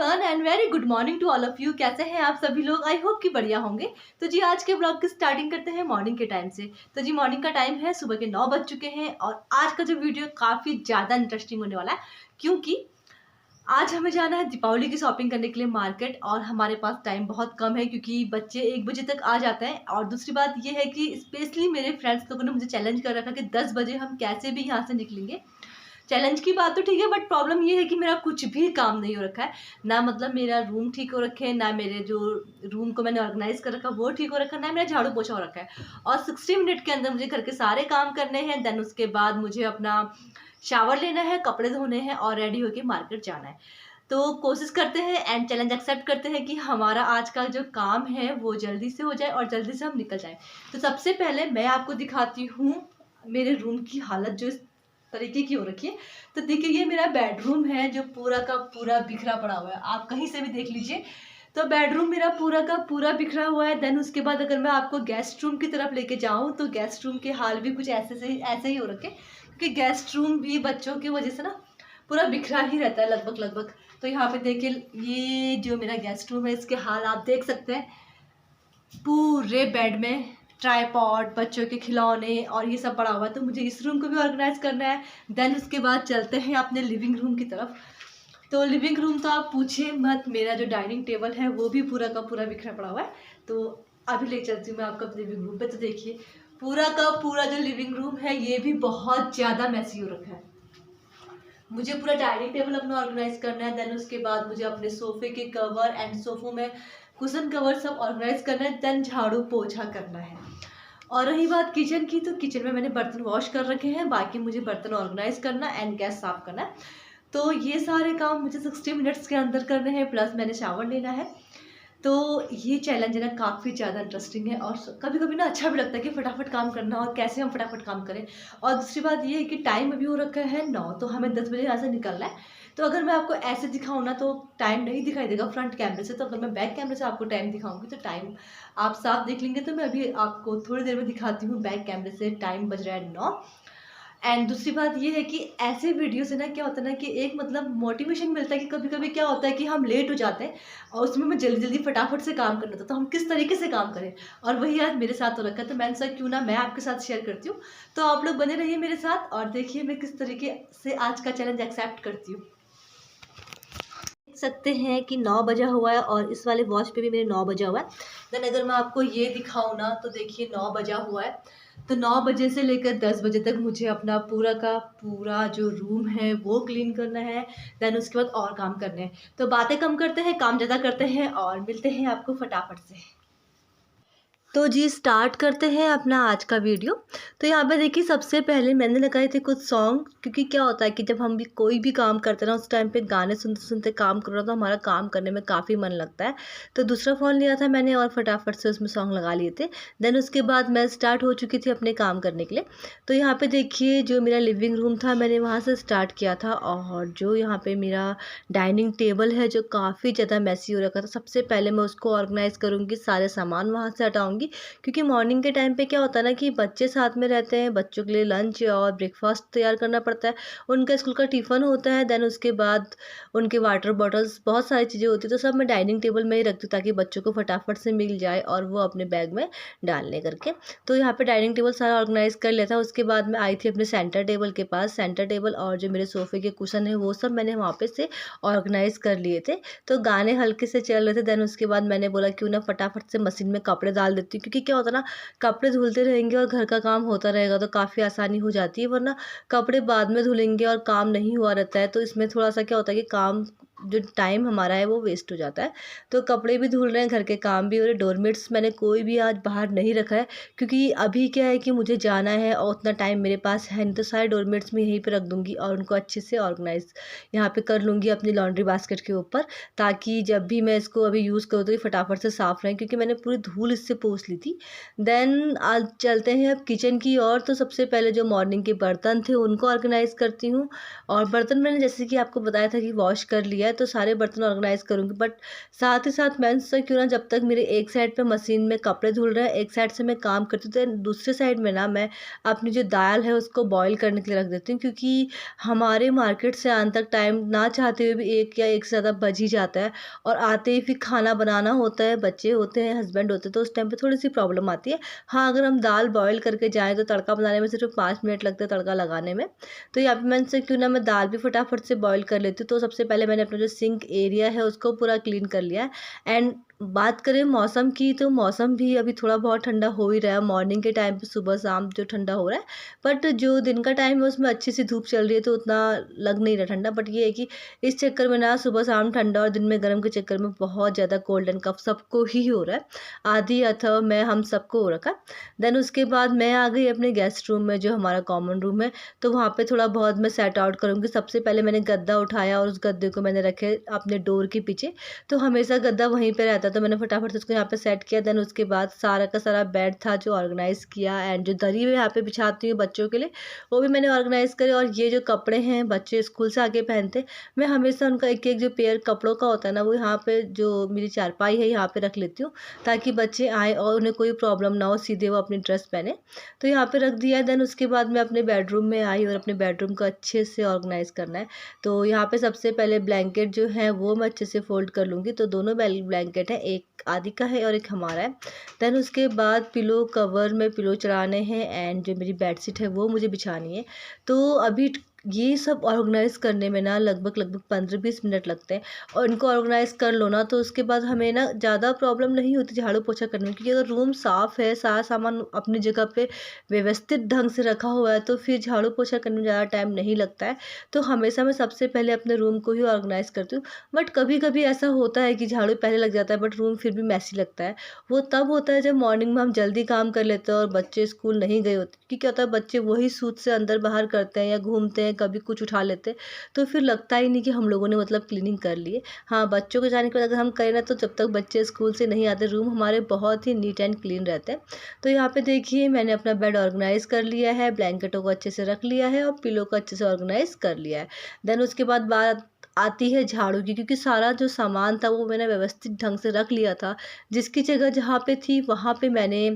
Everyone and very good morning to all of you. कैसे हैं आप सभी लोग? आई होप कि बढ़िया होंगे। तो जी आज के ब्लॉग की स्टार्टिंग करते हैं मॉर्निंग के टाइम से। तो जी मॉर्निंग का टाइम है, सुबह के 9 बज चुके हैं और आज का जो वीडियो काफ़ी ज़्यादा इंटरेस्टिंग होने वाला है, क्योंकि आज हमें जाना है दीपावली की शॉपिंग करने के लिए मार्केट और हमारे पास टाइम बहुत कम है क्योंकि बच्चे 1 बजे तक आ जाते हैं। और दूसरी बात ये है कि स्पेशली मेरे फ्रेंड्स लोगों ने मुझे चैलेंज कर रखा कि 10 बजे हम कैसे भी यहाँ से निकलेंगे। चैलेंज की बात तो ठीक है, बट प्रॉब्लम ये है कि मेरा कुछ भी काम नहीं हो रखा है। ना मतलब मेरा रूम ठीक हो रखे है, ना मेरे जो रूम को मैंने ऑर्गेनाइज कर रखा वो ठीक हो रखा है, ना मेरा झाड़ू पोछा हो रखा है। और 60 मिनट के अंदर मुझे घर के सारे काम करने हैं। देन उसके बाद मुझे अपना शावर लेना है, कपड़े धोने हैं और रेडी होके मार्केट जाना है। तो कोशिश करते हैं एंड चैलेंज एक्सेप्ट करते हैं कि हमारा आज का जो काम है वो जल्दी से हो जाए और जल्दी से हम निकल जाएं। तो सबसे पहले मैं आपको दिखाती हूँ मेरे रूम की हालत जो इस तरीके की हो रखी है। तो देखिए ये मेरा बेडरूम है जो पूरा का पूरा बिखरा पड़ा हुआ है, आप कहीं से भी देख लीजिए। तो बेडरूम मेरा पूरा का पूरा बिखरा हुआ है। देन उसके बाद अगर मैं आपको गेस्ट रूम की तरफ लेके जाऊं तो गेस्ट रूम के हाल भी कुछ ऐसे ही हो रखे, क्योंकि गेस्ट रूम भी बच्चों की वजह से ना पूरा बिखरा ही रहता है लगभग। तो यहाँ पे देखिए ये जो मेरा गेस्ट रूम है इसके हाल आप देख सकते हैं। पूरे बेड में ट्राईपॉड, बच्चों के खिलौने और ये सब पड़ा हुआ है। तो मुझे इस रूम को भी ऑर्गेनाइज करना है। देन उसके बाद चलते हैं अपने लिविंग रूम की तरफ। तो लिविंग रूम तो आप पूछिए मत, मेरा जो डाइनिंग टेबल है वो भी पूरा का पूरा बिखरा पड़ा हुआ है। तो अभी ले चलती हूँ मैं आपको अपने लिविंग रूम पे। तो देखिए पूरा का पूरा जो लिविंग रूम है ये भी बहुत ज़्यादा मैसी हो रखा है। मुझे पूरा डाइनिंग टेबल अपना ऑर्गेनाइज करना है। देन उसके बाद मुझे अपने सोफे के कवर एंड सोफों में कुशन कवर सब ऑर्गेनाइज करना है। देन झाड़ू पोछा करना है। और रही बात किचन की, तो किचन में मैंने बर्तन वॉश कर रखे हैं, बाकी मुझे बर्तन ऑर्गेनाइज करना एंड गैस साफ करना है। तो ये सारे काम मुझे 60 मिनट्स के अंदर करने हैं, प्लस मैंने शावर लेना है। तो ये चैलेंज है ना काफ़ी ज़्यादा इंटरेस्टिंग है और कभी कभी ना अच्छा भी लगता है कि फटाफट काम करना और कैसे हम फटाफट काम करें। और दूसरी बात ये है कि टाइम अभी हो रखा है 9, तो हमें 10 बजे यहाँ से निकलना है। तो अगर मैं आपको ऐसे दिखाऊँ ना तो टाइम नहीं दिखाई देगा फ्रंट कैमरे से। तो अगर मैं बैक कैमरे से आपको टाइम दिखाऊंगी तो टाइम आप साफ देख लेंगे। तो मैं अभी आपको थोड़ी देर में दिखाती हूँ बैक कैमरे से। टाइम बज रहा है 9। एंड दूसरी बात ये है कि ऐसे वीडियो से ना क्या होता है ना कि एक मतलब मोटिवेशन मिलता है कि कभी कभी क्या होता है कि हम लेट हो जाते हैं और उसमें मैं जल्दी जल्दी फटाफट से काम करना था, तो हम किस तरीके से काम करें। और वही आज मेरे साथ हो रखा है। तो मैंने सोचा क्यों ना मैं आपके साथ शेयर करती हूँ। तो आप लोग बने रहिए मेरे साथ और देखिए मैं किस तरीके से आज का चैलेंज एक्सेप्ट करती हूँ। देख सकते हैं कि 9 बजा हुआ है और इस वाले वॉच पे भी मेरे 9 बजा हुआ है। देन अगर मैं आपको ये दिखाऊँ ना तो देखिए 9 बजा हुआ है। तो 9 बजे से लेकर 10 बजे तक मुझे अपना पूरा का पूरा जो रूम है वो क्लीन करना है। देन उसके बाद और काम करने हैं। तो बातें कम करते हैं, काम ज़्यादा करते हैं और मिलते हैं आपको फटाफट से। तो जी स्टार्ट करते हैं अपना आज का वीडियो। तो यहाँ पे देखिए सबसे पहले मैंने लगाए थे कुछ सॉन्ग, क्योंकि क्या होता है कि जब हम भी कोई भी काम करते हैं ना उस टाइम पे गाने सुनते सुनते काम करो तो हमारा काम करने में काफ़ी मन लगता है। तो दूसरा फ़ोन लिया था मैंने और फटाफट से उसमें सॉन्ग लगा लिए थे। देन उसके बाद मैं स्टार्ट हो चुकी थी अपने काम करने के लिए। तो यहाँ पर देखिए जो मेरा लिविंग रूम था मैंने वहाँ से स्टार्ट किया था। और जो यहाँ पर मेरा डाइनिंग टेबल है जो काफ़ी ज़्यादा मैसी हो रखा था, सबसे पहले मैं उसको ऑर्गेनाइज़ करूँगी, सारे सामान वहाँ से हटाऊँगी। क्योंकि मॉर्निंग के टाइम पे क्या होता है ना कि बच्चे साथ में रहते हैं, बच्चों के लिए लंच और ब्रेकफास्ट तैयार करना पड़ता है, उनका स्कूल का टिफ़िन होता है। देन उसके बाद उनके वाटर बॉटल्स, बहुत सारी चीज़ें होती है। तो सब मैं डाइनिंग टेबल में ही रखती हूँ ताकि बच्चों को फटाफट से मिल जाए और वो अपने बैग में डालने करके। तो यहाँ पे डाइनिंग टेबल सारा ऑर्गेनाइज़ कर लिया था। उसके बाद मैं आई थी अपने सेंटर टेबल के पास। सेंटर टेबल और जो मेरे सोफ़े के कुशन है वो सब मैंने वहाँ पे से ऑर्गेनाइज़ कर लिए थे। तो गाने हल्के से चल रहे थे। देन उसके बाद मैंने बोला क्यों ना फटाफट से मशीन में कपड़े डाल देती हूँ, क्योंकि क्या होता है ना कपड़े धुलते रहेंगे और घर का काम होता रहेगा तो काफ़ी आसानी हो जाती है, वरना कपड़े बाद में धुलेंगे और काम नहीं हुआ रहता है। तो इसमें थोड़ा सा क्या होता है कि काम जो टाइम हमारा है वो वेस्ट हो जाता है। तो कपड़े भी धुल रहे हैं, घर के काम भी हो रहे। डोरमेट्स मैंने कोई भी आज बाहर नहीं रखा है, क्योंकि अभी क्या है कि मुझे जाना है और उतना टाइम मेरे पास है नहीं। तो सारे डोरमेट्स मैं यहीं पे रख दूँगी और उनको अच्छे से ऑर्गेनाइज़ यहाँ पे कर लूँगी अपनी लॉन्ड्री बास्केट के ऊपर, ताकि जब भी मैं इसको अभी यूज़ करूँ तो ये फटाफट से साफ़ रहें, क्योंकि मैंने पूरी धूल इससे पोंछ ली थी। देन आज चलते हैं अब किचन की ओर। तो सबसे पहले जो मॉर्निंग के बर्तन थे उनको ऑर्गेनाइज़ करती हूँ। और बर्तन मैंने जैसे कि आपको बताया था कि वॉश कर लिया। है तो सारे बर्तन ऑर्गेनाइज़ करूँगी, बट साथ ही साथ मैंने सोचा क्यों ना जब तक मेरे एक साइड पे मशीन में कपड़े धुल रहे हैं, एक साइड से मैं काम करती हूँ, तो दूसरे साइड में ना मैं अपनी जो दाल है उसको बॉयल करने के लिए रख देती हूँ, क्योंकि हमारे मार्केट से आने तक टाइम ना चाहते हुए भी 1 या 1 से ज़्यादा बज ही जाता है, और आते ही फिर खाना बनाना होता है, बच्चे होते हैं, हस्बैंड होते हैं, तो उस टाइम पे थोड़ी-सी प्रॉब्लम आती है। हाँ, अगर हम दाल बॉयल करके जाएँ तो तड़का बनाने में सिर्फ़ 5 मिनट लगते हैं तड़का लगाने में। तो यहाँ पे मैंने सोचा क्यों ना मैं दाल भी फटाफट से बॉयल कर लेती हूँ। तो सबसे पहले मैंने अपना जो सिंक एरिया है उसको पूरा क्लीन कर लिया है। एंड बात करें मौसम की, तो मौसम भी अभी थोड़ा बहुत ठंडा हो ही रहा है। मॉर्निंग के टाइम पे सुबह शाम जो ठंडा हो रहा है, बट जो दिन का टाइम है उसमें अच्छी सी धूप चल रही है तो उतना लग नहीं रहा ठंडा। बट ये है कि इस चक्कर में ना सुबह शाम ठंडा और दिन में गर्म के चक्कर में बहुत ज़्यादा कोल्ड एंड कफ सबको ही हो रहा है। आधी अथवा मैं हम सबको हो रखा। देन उसके बाद मैं आ गई अपने गेस्ट रूम में, जो हमारा कॉमन रूम है। तो वहाँ पे थोड़ा बहुत मैं सेट आउट करूँगी। सबसे पहले मैंने गद्दा उठाया और उस गद्दे को मैंने रखे अपने डोर के पीछे। तो हमेशा गद्दा वहीं पे रहता, तो मैंने फटाफट से उसको यहाँ पे सेट किया। देन उसके बाद सारा का सारा बेड था जो ऑर्गेनाइज़ किया, एंड जो दरी मैं यहाँ पे बिछाती हूँ बच्चों के लिए, वो भी मैंने ऑर्गेनाइज़ करे। और ये जो कपड़े हैं बच्चे स्कूल से आके पहनते, मैं हमेशा उनका एक-एक जो पेयर कपड़ों का होता है ना, वो यहाँ पे जो मेरी चारपाई है यहाँ पे रख लेती हूँ, ताकि बच्चे आएँ और उन्हें कोई प्रॉब्लम ना हो, सीधे वो अपनी ड्रेस पहने। तो यहाँ पे रख दिया है। देन उसके बाद मैं अपने बेडरूम में आई और अपने बेडरूम को अच्छे से ऑर्गेनाइज़ करना है। तो यहाँ पे सबसे पहले ब्लैंकेट जो है वो मैं अच्छे से फ़ोल्ड कर लूँगी। तो दोनों ब्लैंकेट हैं, एक आदि का है और एक हमारा है। देन उसके बाद पिलो कवर में पिलो चढ़ाने हैं, एंड जो मेरी बेडशीट है वो मुझे बिछानी है। तो अभी ये सब ऑर्गेनाइज़ करने में ना लगभग 15-20 मिनट लगते हैं, और इनको ऑर्गेनाइज़ कर लो ना तो उसके बाद हमें ना ज़्यादा प्रॉब्लम नहीं होती झाड़ू पोछा करने में, क्योंकि अगर रूम साफ़ है, सारा सामान अपनी जगह पे व्यवस्थित ढंग से रखा हुआ है, तो फिर झाड़ू पोछा करने में ज़्यादा टाइम नहीं लगता है। तो हमेशा मैं सबसे पहले अपने रूम को ही ऑर्गेनाइज़ करती हूँ। बट कभी-कभी ऐसा होता है कि झाड़ू पहले लग जाता है बट रूम फिर भी मेसी लगता है। वो तब होता है जब मॉर्निंग में हम जल्दी काम कर लेते हैं और बच्चे स्कूल नहीं गए होते, क्योंकि क्या होता है बच्चे वही सूत से अंदर-बाहर करते हैं या घूमते हैं, कभी कुछ उठा लेते हैं, तो फिर लगता ही नहीं कि हम लोगों ने मतलब क्लीनिंग कर ली है। हाँ, बच्चों के जाने के बाद अगर हम करें ना, तो जब तक बच्चे स्कूल से नहीं आते रूम हमारे बहुत ही नीट एंड क्लीन रहते हैं। तो यहाँ पे देखिए मैंने अपना बेड ऑर्गेनाइज़ कर लिया है, ब्लैंकेटों को अच्छे से रख लिया है और पिलो को अच्छे से ऑर्गेनाइज़ कर लिया है। देन उसके बाद बात आती है झाड़ू की, क्योंकि सारा जो सामान था वो मैंने व्यवस्थित ढंग से रख लिया था। जिसकी जगह जहाँ पे थी वहाँ पे मैंने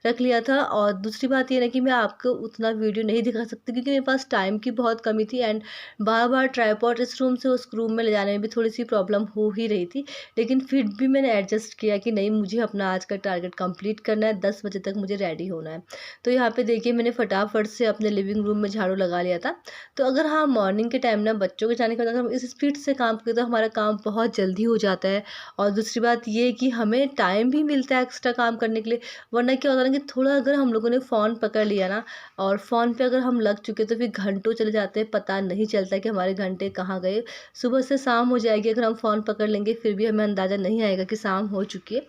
रख लिया था। और दूसरी बात ये है ना कि मैं आपको उतना वीडियो नहीं दिखा सकती, क्योंकि मेरे पास टाइम की बहुत कमी थी, एंड बार-बार ट्राइपॉड इस रूम से उस रूम में ले जाने में भी थोड़ी-सी प्रॉब्लम हो ही रही थी। लेकिन फिर भी मैंने एडजस्ट किया कि नहीं, मुझे अपना आज का टारगेट कंप्लीट करना है, 10 बजे तक मुझे रेडी होना है। तो यहाँ पे देखिए मैंने फटाफट से अपने लिविंग रूम में झाड़ू लगा लिया था। तो अगर हाँ, मॉर्निंग के टाइम ना बच्चों के जाने के बाद अगर हम इस स्पीड से काम करें तो हमारा काम बहुत जल्दी हो जाता है। और दूसरी बात ये है कि हमें टाइम भी मिलता है एक्स्ट्रा काम करने के लिए। वरना क्या होता है ना कि थोड़ा अगर हम लोगों ने फ़ोन पकड़ लिया ना, और फ़ोन पे अगर हम लग चुके तो फिर घंटों चले जाते हैं, पता नहीं चलता कि हमारे घंटे कहाँ गए। सुबह से शाम हो जाएगी, अगर हम फ़ोन पकड़ लेंगे फिर भी हमें अंदाज़ा नहीं आएगा कि शाम हो चुकी है।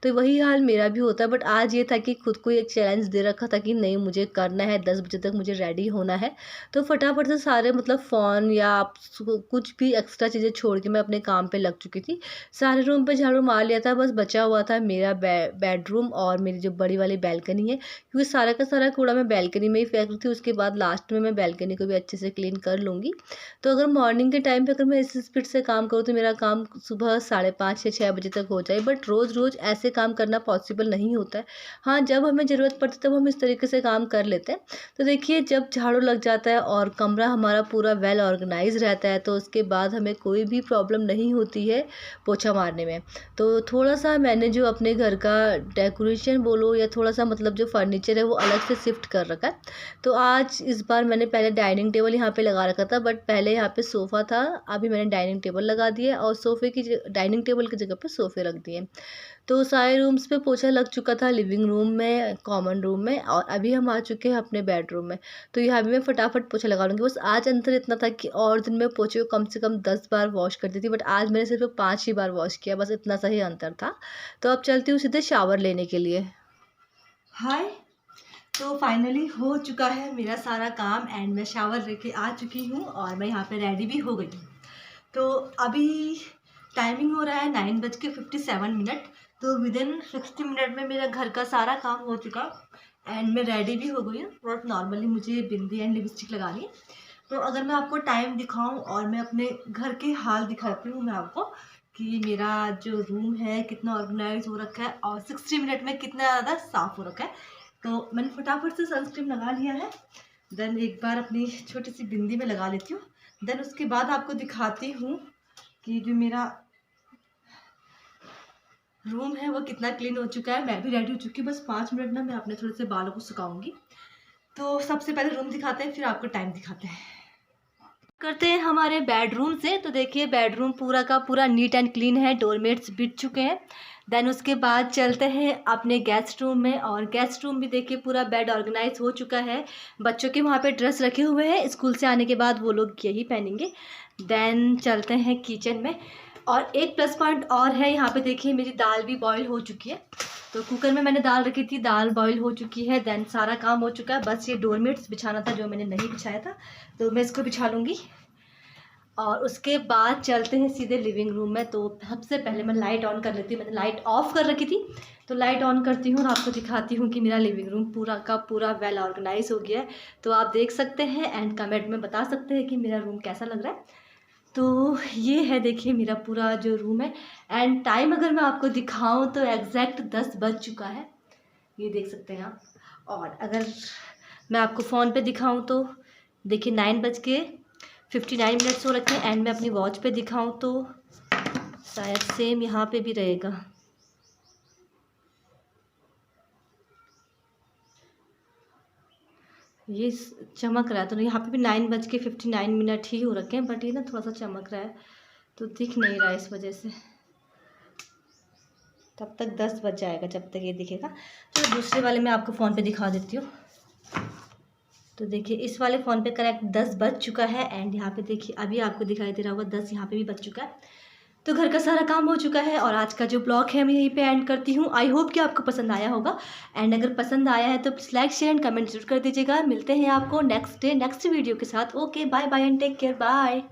तो वही हाल मेरा भी होता है। बट आज ये था कि खुद को एक चैलेंज दे रखा था कि नहीं, मुझे करना है, 10 बजे तक मुझे रेडी होना है। तो फटाफट से सारे मतलब फ़ोन या आप कुछ भी एक्स्ट्रा चीज़ें छोड़ के मैं अपने काम पे लग चुकी थी। सारे रूम पे झाड़ू मार लिया था, बस बचा हुआ था मेरा बेडरूम और मेरी जो बड़ी वाली बालकनी है, क्योंकि सारा का सारा कूड़ा मैं बालकनी में ही फेंक रही थी। उसके बाद लास्ट में मैं बालकनी को भी अच्छे से क्लीन कर लूँगी। तो अगर मॉर्निंग के टाइम पे अगर मैं इस स्पीड से काम करूँ तो मेरा काम सुबह 5:30 या 6 बजे तक हो जाए। बट रोज़-रोज़ ऐसे काम करना पॉसिबल नहीं होता है। हाँ, जब हमें ज़रूरत पड़ती है तब हम इस तरीके से काम कर लेते हैं। तो देखिए जब झाड़ू लग जाता है और कमरा हमारा पूरा वेल ऑर्गेनाइज़ रहता है, तो उसके बाद हमें कोई भी प्रॉब्लम नहीं होती है पोछा मारने में। तो थोड़ा-सा मैंने जो अपने घर का डेकोरेशन बोलो या थोड़ा-सा मतलब जो फर्नीचर है वो अलग से शिफ्ट कर रखा है। तो आज इस बार मैंने पहले डाइनिंग टेबल यहाँ पे लगा रखा था, बट पहले यहाँ पे सोफ़ा था, अभी मैंने डाइनिंग टेबल लगा दिया और सोफ़े की डाइनिंग टेबल की जगह पे सोफ़े रख दिए। तो सारे रूम्स पे पोछा लग चुका था, लिविंग रूम में, कॉमन रूम में, और अभी हम आ चुके हैं अपने बेडरूम में। तो यहाँ भी मैं फटाफट पोछा लगा लूँगी। बस आज अंतर इतना था कि और दिन में पोछे को कम से कम 10 बार वॉश करती थी, बट आज मैंने सिर्फ़ 5 ही बार वॉश किया, बस इतना सा ही अंतर था। तो अब चलती हूँ सीधे शावर लेने के लिए। हाय! तो फाइनली हो चुका है मेरा सारा काम, एंड मैं शावर लेके आ चुकी हूँ और मैं यहाँ पे रेडी भी हो गई हूँ। तो अभी टाइमिंग हो रहा है 9:57। तो विदिन 60 मिनट में मेरा घर का सारा काम हो चुका, एंड मैं रेडी भी हो गई हूँ। बट नॉर्मली मुझे बिंदी एंड लिपस्टिक लगानी है। तो अगर मैं आपको टाइम दिखाऊं और मैं अपने घर के हाल दिखाती हूँ मैं आपको कि मेरा जो रूम है कितना ऑर्गेनाइज हो रखा है और 60 मिनट में कितना ज़्यादा साफ़ हो रखा है। तो मैंने फटाफट से सनस्क्रीन लगा लिया है। देन एक बार अपनी छोटी सी बिंदी में लगा लेती हूँ। देन उसके बाद आपको दिखाती हूँ कि जो मेरा रूम है वो कितना क्लीन हो चुका है। मैं भी रेडी हो चुकी हूँ, बस 5 मिनट ना मैं अपने थोड़े से बालों को सुखाऊंगी। तो सबसे पहले रूम दिखाते हैं, फिर आपको टाइम दिखाते हैं। करते हैं हमारे बेडरूम से। तो देखिए बेडरूम पूरा का पूरा नीट एंड क्लीन है, डोरमेट्स बिछ चुके हैं। देन उसके बाद चलते हैं अपने गेस्ट रूम में, और गेस्ट रूम भी देखिए पूरा बेड ऑर्गेनाइज हो चुका है। बच्चों के वहाँ पे ड्रेस रखे हुए हैं, स्कूल से आने के बाद वो लोग यही पहनेंगे। देन चलते हैं किचन में, और एक प्लस पॉइंट और है यहाँ पे देखिए मेरी दाल भी बॉईल हो चुकी है। तो कुकर में मैंने दाल रखी थी, दाल बॉईल हो चुकी है। देन सारा काम हो चुका है, बस ये डोरमेट्स बिछाना था जो मैंने नहीं बिछाया था, तो मैं इसको बिछा लूँगी। और उसके बाद चलते हैं सीधे लिविंग रूम में। तो सबसे पहले मैं लाइट ऑन कर लेती हूँ, मैंने लाइट ऑफ कर रखी थी, तो लाइट ऑन करती हूँ और आपको दिखाती हूँ कि मेरा लिविंग रूम पूरा का पूरा वेल ऑर्गेनाइज हो गया है। तो आप देख सकते हैं एंड कमेंट में बता सकते हैं कि मेरा रूम कैसा लग रहा है। तो ये है देखिए मेरा पूरा जो रूम है। एंड टाइम अगर मैं आपको दिखाऊं तो एग्जैक्ट 10 बज चुका है, ये देख सकते हैं आप। और अगर मैं आपको फ़ोन पे दिखाऊं तो देखिए 9:59 हो रखे हैं। एंड मैं अपनी वॉच पे दिखाऊं तो शायद सेम यहाँ पे भी रहेगा। ये चमक रहा है, तो यहाँ पे भी 9:59 ही हो रखे हैं, बट ये ना थोड़ा सा चमक रहा है तो दिख नहीं रहा है, इस वजह से। तब तक 10 बज जाएगा जब तक ये दिखेगा। तो दूसरे वाले मैं आपको फ़ोन पे दिखा देती हूँ। तो देखिए इस वाले फ़ोन पे करेक्ट 10 बज चुका है। एंड यहाँ पे देखिए अभी आपको दिखाई दे रहा होगा 10 यहाँ पे भी बज चुका है। तो घर का सारा काम हो चुका है और आज का जो ब्लॉग है मैं यहीं पे एंड करती हूँ। आई होप कि आपको पसंद आया होगा। एंड अगर पसंद आया है तो please like share and comment जरूर कर दीजिएगा। मिलते हैं आपको नेक्स्ट डे नेक्स्ट वीडियो के साथ। Okay bye bye and take care, bye.